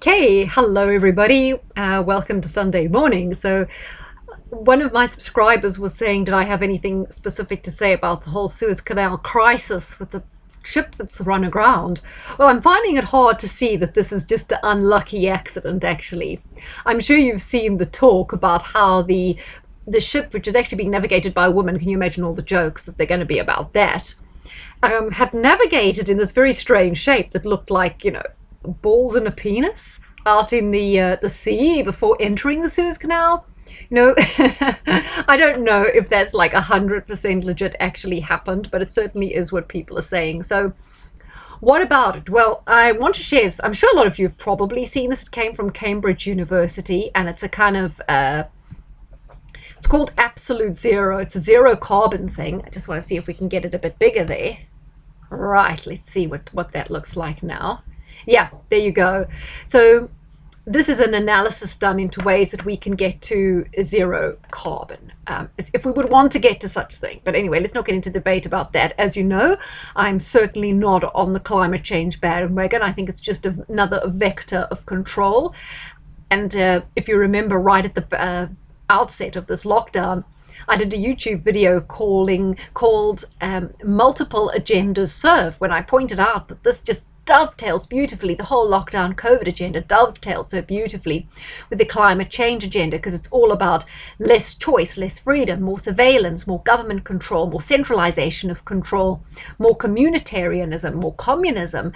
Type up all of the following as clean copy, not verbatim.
Okay, hello everybody. Welcome to Sunday morning. So, one of my subscribers was saying, did I have anything specific to say about the whole Suez Canal crisis with the ship that's run aground? Well, I'm finding it hard to see that this is just an unlucky accident, actually. I'm sure you've seen the talk about how the ship, which is actually being navigated by a woman, can you imagine all the jokes that they're going to be about that? Had navigated in this very strange shape that looked like, balls and a penis out in the sea before entering the Suez Canal. I don't know if that's like 100% legit actually happened, but it certainly is what people are saying. So what about it? Well, I want to share this. I'm sure a lot of you have probably seen this. It came from Cambridge University, and it's a kind of it's called absolute zero. It's a zero carbon thing. I just want to see if we can get it a bit bigger there. Right, let's see what that looks like now. Yeah, there you go. So this is an analysis done into ways that we can get to zero carbon, if we would want to get to such thing. But anyway, let's not get into debate about that. As you know, I'm certainly not on the climate change bandwagon. I think it's just another vector of control. And if you remember, right at the outset of this lockdown, I did a YouTube video called Multiple Agendas Serve, when I pointed out that this just dovetails beautifully. The whole lockdown COVID agenda dovetails so beautifully with the climate change agenda, because it's all about less choice, less freedom, more surveillance, more government control, more centralization of control, more communitarianism, more communism,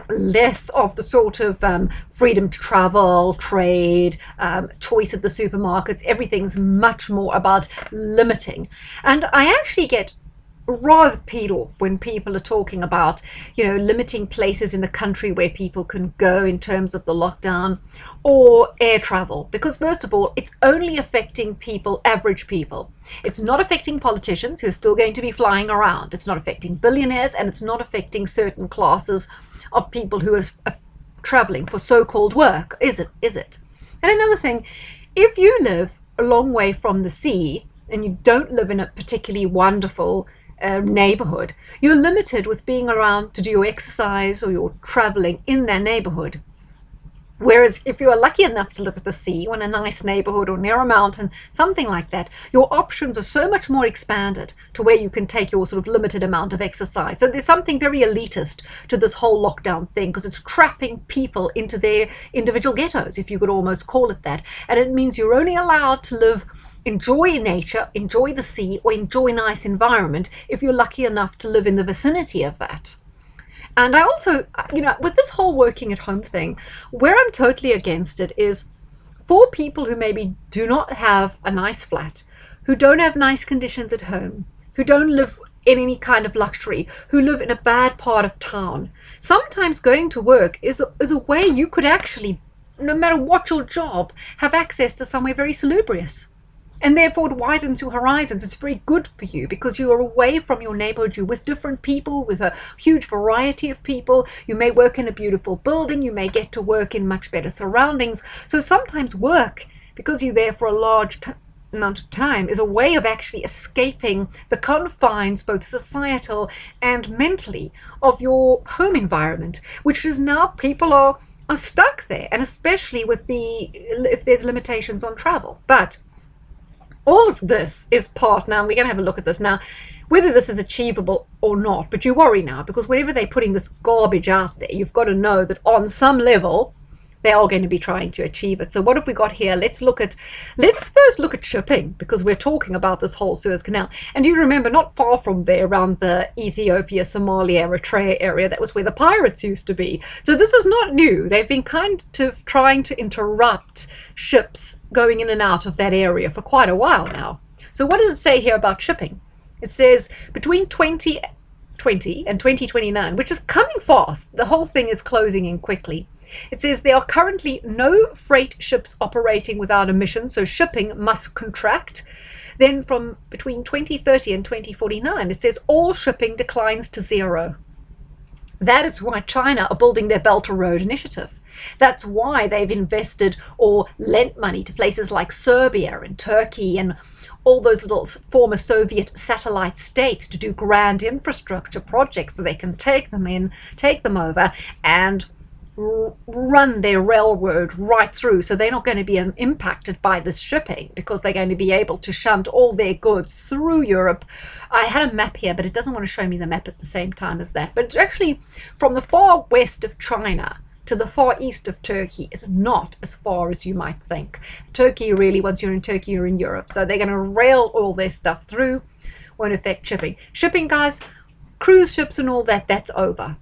less of the sort of freedom to travel, trade, choice at the supermarkets. Everything's much more about limiting. And I actually get rather peed off when people are talking about, limiting places in the country where people can go in terms of the lockdown, or air travel. Because first of all, it's only affecting people, average people. It's not affecting politicians who are still going to be flying around. It's not affecting billionaires, and it's not affecting certain classes of people who are traveling for so-called work. Is it? And another thing, if you live a long way from the sea and you don't live in a particularly wonderful neighborhood, you're limited with being around to do your exercise or your traveling in their neighborhood. Whereas if you are lucky enough to live at the sea or in a nice neighborhood or near a mountain, something like that, your options are so much more expanded to where you can take your sort of limited amount of exercise. So there's something very elitist to this whole lockdown thing, because it's trapping people into their individual ghettos, if you could almost call it that. And it means you're only allowed to live, enjoy nature, enjoy the sea, or enjoy a nice environment if you're lucky enough to live in the vicinity of that. And I also, with this whole working at home thing, where I'm totally against it is for people who maybe do not have a nice flat, who don't have nice conditions at home, who don't live in any kind of luxury, who live in a bad part of town. Sometimes going to work is a way you could actually, no matter what your job, have access to somewhere very salubrious. And therefore it widens your horizons. It's very good for you because you are away from your neighborhood. You're with different people, with a huge variety of people. You may work in a beautiful building. You may get to work in much better surroundings. So sometimes work, because you're there for a large amount of time, is a way of actually escaping the confines, both societal and mentally, of your home environment, which is now people are stuck there, and especially with if there's limitations on travel. But all of this is part, now we're going to have a look at this now, whether this is achievable or not. But you worry now, because whenever they're putting this garbage out there, you've got to know that on some level they are going to be trying to achieve it. So what have we got here? Let's first look at shipping, because we're talking about this whole Suez Canal. And you remember, not far from there, around the Ethiopia, Somalia, Eritrea area, that was where the pirates used to be. So this is not new. They've been kind of trying to interrupt ships going in and out of that area for quite a while now. So what does it say here about shipping? It says between 2020 and 2029, which is coming fast. The whole thing is closing in quickly. It says there are currently no freight ships operating without emissions, so shipping must contract. Then from between 2030 and 2049, it says all shipping declines to zero. That is why China are building their Belt and Road Initiative. That's why they've invested or lent money to places like Serbia and Turkey and all those little former Soviet satellite states to do grand infrastructure projects so they can take them over and run their railroad right through, so they're not going to be impacted by this shipping because they're going to be able to shunt all their goods through Europe. I had a map here, but it doesn't want to show me the map at the same time as that. But it's actually from the far west of China to the far east of Turkey is not as far as you might think. Turkey, really, once you're in Turkey, you're in Europe. So they're going to rail all their stuff through, won't affect shipping. Shipping, guys, cruise ships and all that, that's over.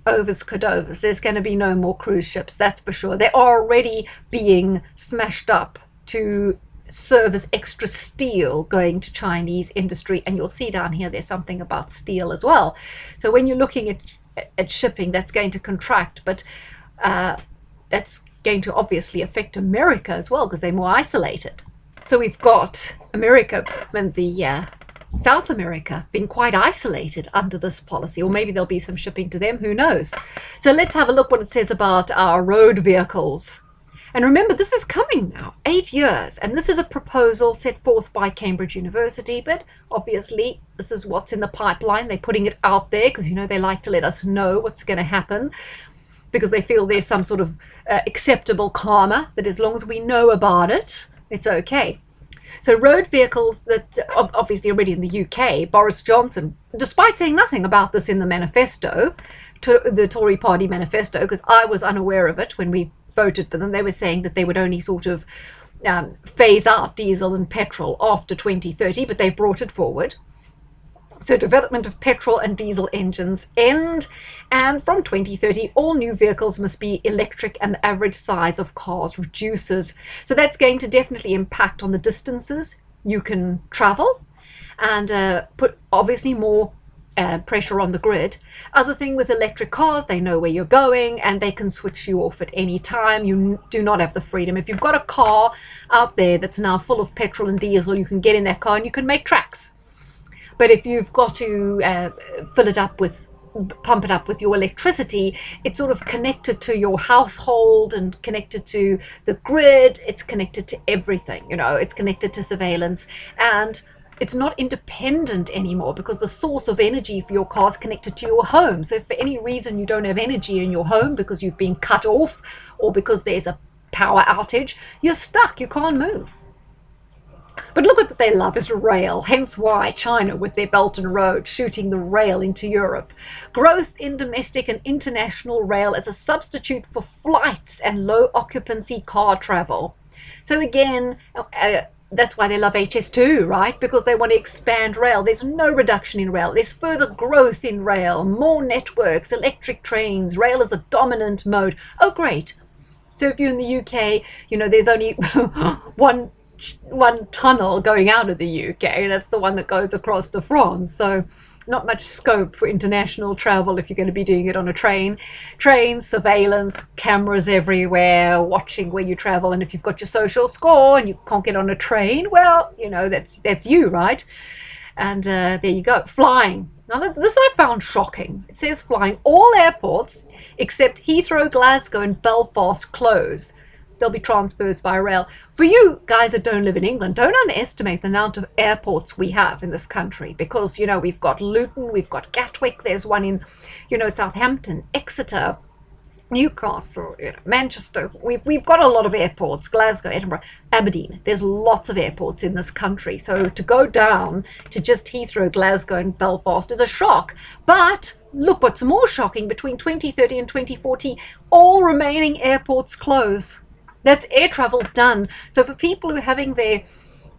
Overs cadovers. There's going to be no more cruise ships, that's for sure. They're already being smashed up to serve as extra steel going to Chinese industry. And you'll see down here there's something about steel as well. So when you're looking at shipping, that's going to contract, but that's going to obviously affect America as well because they're more isolated. So we've got America and the South America being quite isolated under this policy, or maybe there'll be some shipping to them, who knows. So let's have a look what it says about our road vehicles. And remember, this is coming now, 8 years, and this is a proposal set forth by Cambridge University, but obviously this is what's in the pipeline. They're putting it out there because, you know, they like to let us know what's going to happen because they feel there's some sort of acceptable karma, that as long as we know about it, it's okay. So road vehicles that obviously already in the UK, Boris Johnson, despite saying nothing about this in the manifesto, the Tory party manifesto, because I was unaware of it when we voted for them, they were saying that they would only sort of phase out diesel and petrol after 2030, but they've brought it forward. So development of petrol and diesel engines end, and from 2030 all new vehicles must be electric and the average size of cars reduces. So that's going to definitely impact on the distances you can travel and put obviously more pressure on the grid. Other thing with electric cars, they know where you're going and they can switch you off at any time. You do not have the freedom. If you've got a car out there that's now full of petrol and diesel, you can get in that car and you can make tracks. But if you've got to pump it up with your electricity, it's sort of connected to your household and connected to the grid. It's connected to everything, you know, it's connected to surveillance, and it's not independent anymore because the source of energy for your car is connected to your home. So if for any reason you don't have energy in your home because you've been cut off or because there's a power outage, you're stuck, you can't move. But look what they love is rail, hence why China with their Belt and Road shooting the rail into Europe. Growth in domestic and international rail as a substitute for flights and low occupancy car travel. So again, that's why they love HS2, right? Because they want to expand rail. There's no reduction in rail. There's further growth in rail, more networks, electric trains. Rail is the dominant mode. Oh, great. So if you're in the UK, you know, there's only one tunnel going out of the UK. That's the one that goes across to France. So not much scope for international travel if you're going to be doing it on a train. Trains, surveillance, cameras everywhere, watching where you travel. And if you've got your social score and you can't get on a train, well, you know, that's you, right? And there you go. Flying. Now, this I found shocking. It says flying. All airports except Heathrow, Glasgow, and Belfast close. They'll be transfers by rail. For you guys that don't live in England, don't underestimate the amount of airports we have in this country because, you know, we've got Luton, we've got Gatwick, there's one in, you know, Southampton, Exeter, Newcastle, you know, Manchester. We've got a lot of airports, Glasgow, Edinburgh, Aberdeen. There's lots of airports in this country. So to go down to just Heathrow, Glasgow, and Belfast is a shock. But look what's more shocking, between 2030 and 2040, all remaining airports close. That's air travel done. So for people who are having their,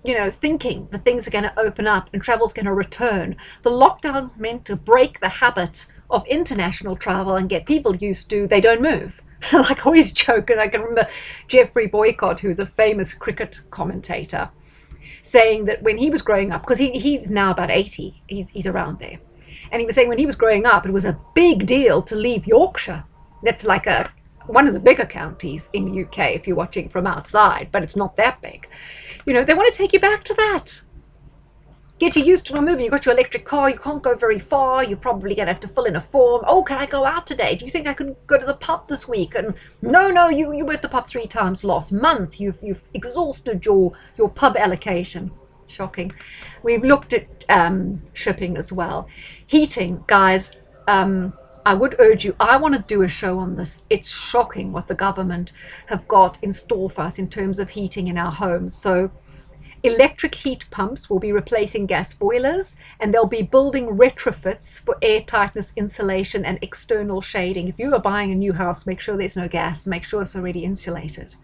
you know, thinking that things are going to open up and travel's going to return, the lockdown's meant to break the habit of international travel and get people used to they don't move. Like I always joke, and I can remember Geoffrey Boycott, who's a famous cricket commentator, saying that when he was growing up, because he's now about 80, he's around there, and he was saying when he was growing up, it was a big deal to leave Yorkshire. That's like one of the bigger counties in the UK if you're watching from outside, but it's not that big. You know, they want to take you back to that. Get you used to not moving. You've got your electric car, you can't go very far, you're probably going to have to fill in a form. Oh, can I go out today? Do you think I can go to the pub this week? And no, you were at the pub 3 times last month. You've exhausted your pub allocation. Shocking. We've looked at shipping as well. Heating, guys, I would urge you, I want to do a show on this. It's shocking what the government have got in store for us in terms of heating in our homes. So electric heat pumps will be replacing gas boilers, and they'll be building retrofits for air tightness, insulation, and external shading. If you are buying a new house, make sure there's no gas, make sure it's already insulated.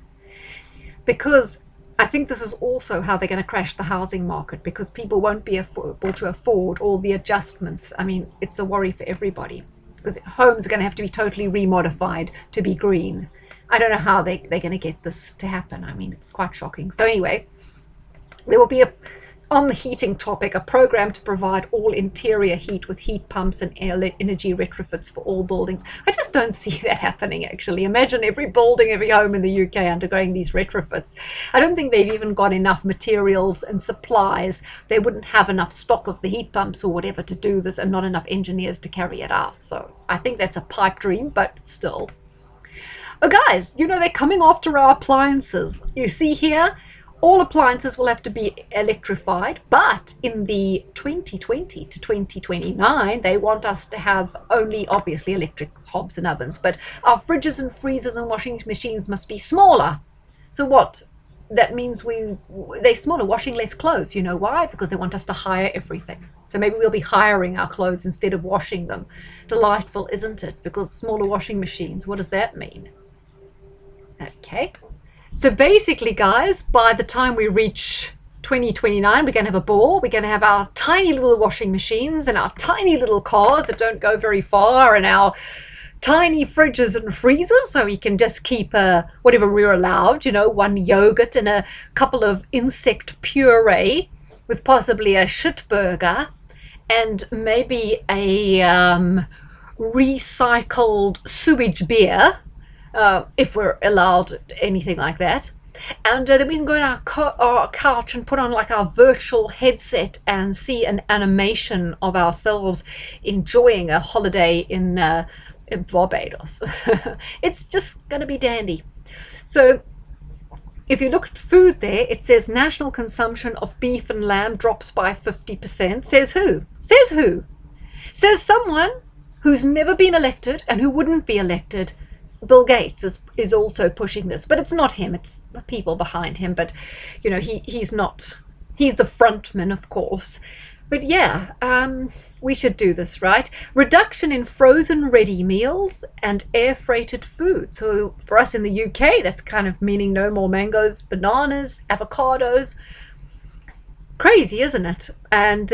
Because I think this is also how they're going to crash the housing market, because people won't be able to afford all the adjustments. I mean, it's a worry for everybody, because homes are going to have to be totally remodified to be green. I don't know how they're going to get this to happen. I mean, it's quite shocking. So anyway, there will be on the heating topic, a program to provide all interior heat with heat pumps and energy retrofits for all buildings. I just don't see that happening, actually. Imagine every building, every home in the UK undergoing these retrofits. I don't think they've even got enough materials and supplies. They wouldn't have enough stock of the heat pumps or whatever to do this, and not enough engineers to carry it out. So I think that's a pipe dream, but still. Oh, guys, you know, they're coming after our appliances. You see here, all appliances will have to be electrified, but in the 2020 to 2029, they want us to have only, obviously, electric hobs and ovens, but our fridges and freezers and washing machines must be smaller. So what? That means they're smaller, washing less clothes. You know why? Because they want us to hire everything. So maybe we'll be hiring our clothes instead of washing them. Delightful, isn't it? Because smaller washing machines, what does that mean? Okay. So basically, guys, by the time we reach 2029, we're going to have a ball. We're going to have our tiny little washing machines and our tiny little cars that don't go very far, and our tiny fridges and freezers, so we can just keep whatever we're allowed, you know, one yogurt and a couple of insect puree with possibly a shit burger and maybe a recycled sewage beer. If we're allowed anything like that. And then we can go on our couch and put on like our virtual headset and see an animation of ourselves enjoying a holiday in Barbados. It's just going to be dandy. So if you look at food there, it says national consumption of beef and lamb drops by 50%. Says who? Says who? Says someone who's never been elected and who wouldn't be elected. Bill Gates is also pushing this, but it's not him, it's the people behind him. But you know, he's the frontman, of course. But yeah, we should do this, right? Reduction in frozen ready meals and air freighted food. So for us in the UK, that's kind of meaning no more mangoes, bananas, avocados. Crazy, isn't it? And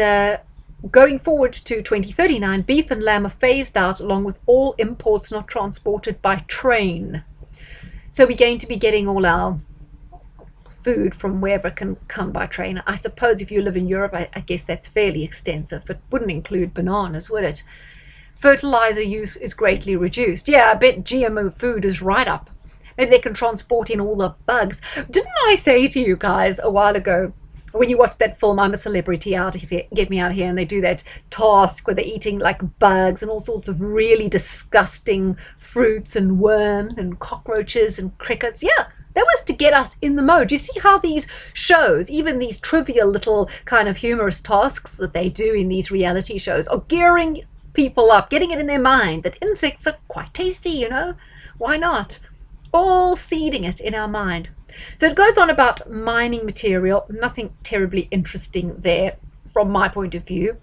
going forward to 2039, beef and lamb are phased out along with all imports not transported by train. So we're going to be getting all our food from wherever can come by train. I suppose if you live in Europe, I guess that's fairly extensive, but wouldn't include bananas, would it? Fertilizer use is greatly reduced. Yeah, I bet GMO food is right up. Maybe they can transport in all the bugs. Didn't I say to you guys a while ago, when you watch that film I'm a Celebrity, Out of Here, Get Me Out of Here, and they do that task where they're eating like bugs and all sorts of really disgusting fruits and worms and cockroaches and crickets. Yeah, that was to get us in the mode. You see how these shows, even these trivial little kind of humorous tasks that they do in these reality shows, are gearing people up, getting it in their mind that insects are quite tasty, you know? Why not? All seeding it in our mind. So it goes on about mining material, nothing terribly interesting there from my point of view.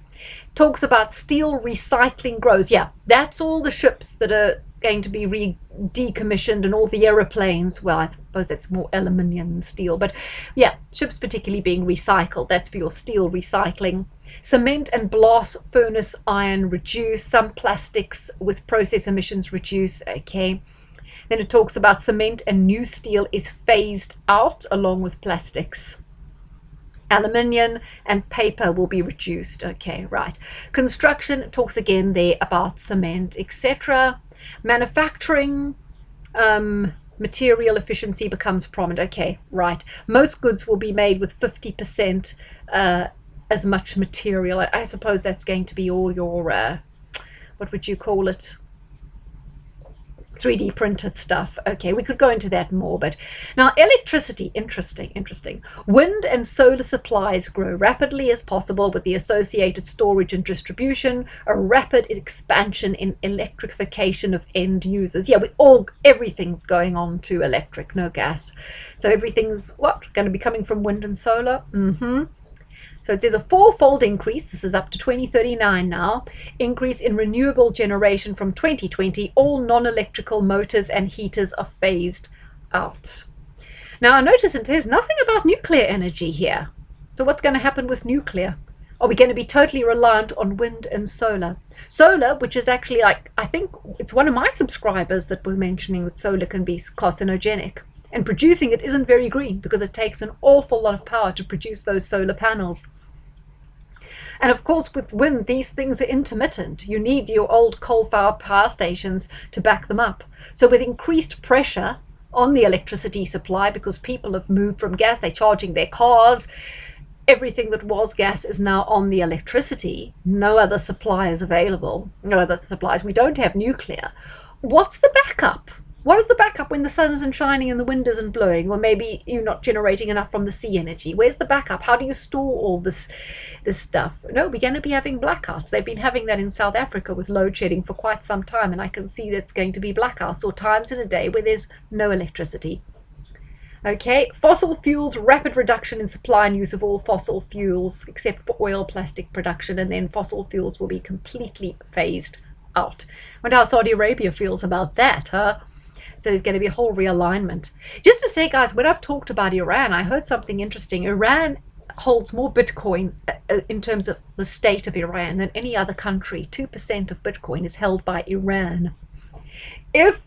Talks about steel recycling grows. Yeah, that's all the ships that are going to be decommissioned and all the aeroplanes. Well, I suppose that's more aluminium than steel, but yeah, ships particularly being recycled. That's for your steel recycling. Cement and blast furnace iron reduce. Some plastics with process emissions reduce. Okay. Then it talks about cement and new steel is phased out along with plastics. Aluminium and paper will be reduced. Okay, right. Construction talks again there about cement, etc. Manufacturing, material efficiency becomes prominent. Okay, right. Most goods will be made with 50% as much material. I suppose that's going to be all your, what would you call it? 3D printed stuff. Okay, we could go into that more, but now electricity, interesting. Wind and solar supplies grow rapidly as possible with the associated storage and distribution, a rapid expansion in electrification of end users. Yeah, everything's going on to electric, no gas. So everything's going to be coming from wind and solar. So there's a fourfold increase, this is up to 2039 now, increase in renewable generation from 2020. All non-electrical motors and heaters are phased out. Now I notice it says nothing about nuclear energy here. So what's going to happen with nuclear? Are we going to be totally reliant on wind and solar? Solar, which is actually, like, I think it's one of my subscribers that were mentioning that solar can be carcinogenic. And producing it isn't very green because it takes an awful lot of power to produce those solar panels. And of course, with wind, these things are intermittent. You need your old coal-fired power stations to back them up. So with increased pressure on the electricity supply, because people have moved from gas, they're charging their cars, everything that was gas is now on the electricity. No other supply is available. No other supplies. We don't have nuclear. What's the backup? What is the backup when the sun isn't shining and the wind isn't blowing? Or maybe you're not generating enough from the sea energy. Where's the backup? How do you store all this stuff? No, we're going to be having blackouts. They've been having that in South Africa with load shedding for quite some time, and I can see that's going to be blackouts or times in a day where there's no electricity. Okay, fossil fuels, rapid reduction in supply and use of all fossil fuels except for oil, plastic production, and then fossil fuels will be completely phased out. I wonder how Saudi Arabia feels about that, huh? So there's going to be a whole realignment. Just to say, guys, when I've talked about Iran, I heard something interesting. Iran holds more Bitcoin in terms of the state of Iran than any other country. 2% of Bitcoin is held by Iran. If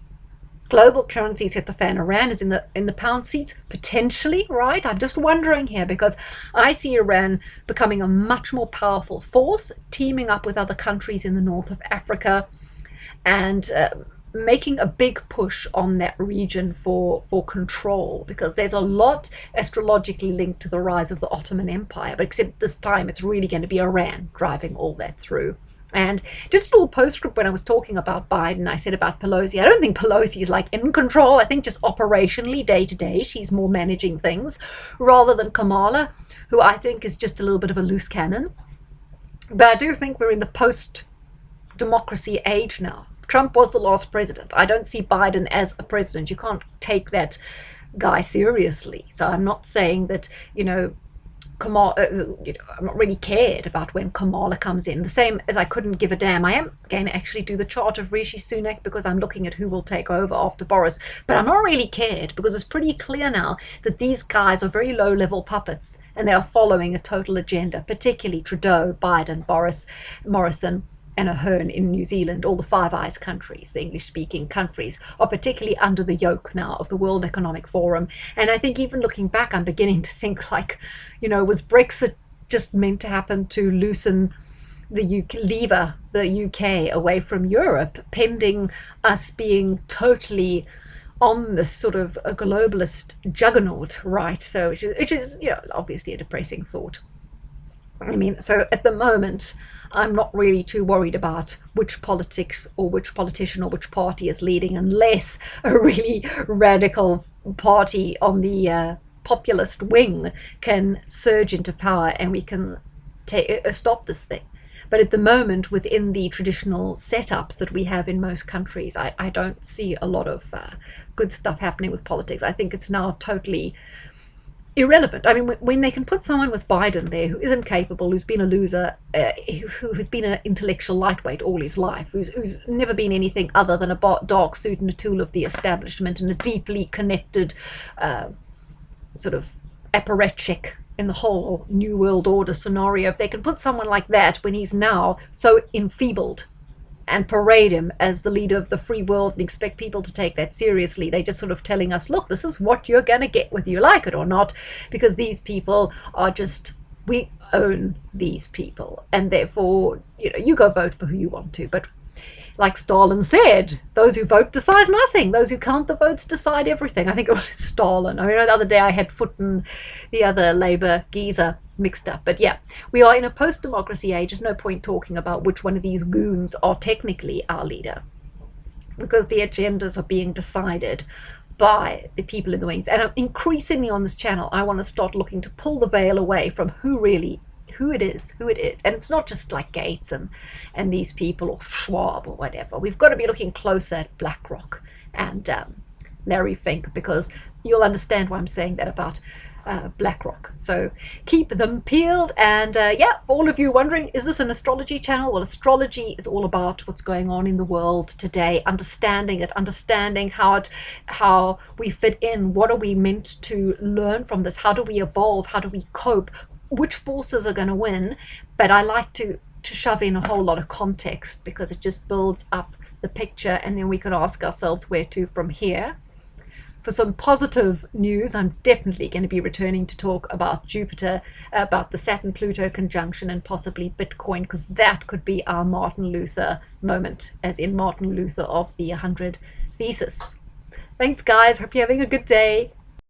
global currencies hit the fan, Iran is in the pound seats, potentially, right? I'm just wondering here because I see Iran becoming a much more powerful force, teaming up with other countries in the north of Africa, and making a big push on that region for control, because there's a lot astrologically linked to the rise of the Ottoman Empire, but except this time it's really going to be Iran driving all that through. And just a little postscript, when I was talking about Biden, I said about Pelosi, I don't think Pelosi is like in control. I think just operationally, day to day, she's more managing things rather than Kamala, who I think is just a little bit of a loose cannon. But I do think we're in the post-democracy age now. Trump was the last president. I don't see Biden as a president. You can't take that guy seriously. So I'm not saying that, Kamala, I'm not really cared about when Kamala comes in. The same as I couldn't give a damn. I am going to actually do the chart of Rishi Sunak because I'm looking at who will take over after Boris. But I'm not really cared because it's pretty clear now that these guys are very low-level puppets and they are following a total agenda, particularly Trudeau, Biden, Boris, Morrison, and Ahern in New Zealand. All the Five Eyes countries, the English-speaking countries, are particularly under the yoke now of the World Economic Forum. And I think even looking back, I'm beginning to think like, was Brexit just meant to happen to loosen the UK away from Europe, pending us being totally on this sort of a globalist juggernaut, right? So which is obviously a depressing thought. I mean, so at the moment, I'm not really too worried about which politics or which politician or which party is leading, unless a really radical party on the populist wing can surge into power and we can stop this thing. But at the moment, within the traditional setups that we have in most countries, I don't see a lot of good stuff happening with politics. I think it's now totally irrelevant. I mean, when they can put someone with Biden there who isn't capable, who's been a loser, who has been an intellectual lightweight all his life, who's never been anything other than a dark suit and a tool of the establishment and a deeply connected sort of apparatchik in the whole New World Order scenario, if they can put someone like that when he's now so enfeebled and parade him as the leader of the free world and expect people to take that seriously, they're just sort of telling us, look, this is what you're going to get whether you like it or not, because these people are just, we own these people, and therefore, you go vote for who you want to. But like Stalin said, those who vote decide nothing. Those who count the votes decide everything. I think it was Stalin. I mean, the other day I had Foot and the other Labour geezer mixed up. But yeah, we are in a post-democracy age. There's no point talking about which one of these goons are technically our leader. because the agendas are being decided by the people in the wings. And increasingly on this channel, I want to start looking to pull the veil away from who it is. And it's not just like Gates and these people, or Schwab or whatever. We've got to be looking closer at BlackRock and Larry Fink, because you'll understand why I'm saying that about BlackRock. So keep them peeled. And yeah, for all of you wondering, is this an astrology channel? Well, astrology is all about what's going on in the world today, understanding it, understanding how we fit in. What are we meant to learn from this? How do we evolve? How do we cope? Which forces are going to win? But I like to shove in a whole lot of context, because it just builds up the picture, and then we can ask ourselves where to from here. For some positive news, I'm definitely going to be returning to talk about Jupiter, about the Saturn-Pluto conjunction, and possibly Bitcoin, because that could be our Martin Luther moment, as in Martin Luther of the 100 Thesis. Thanks, guys. Hope you're having a good day.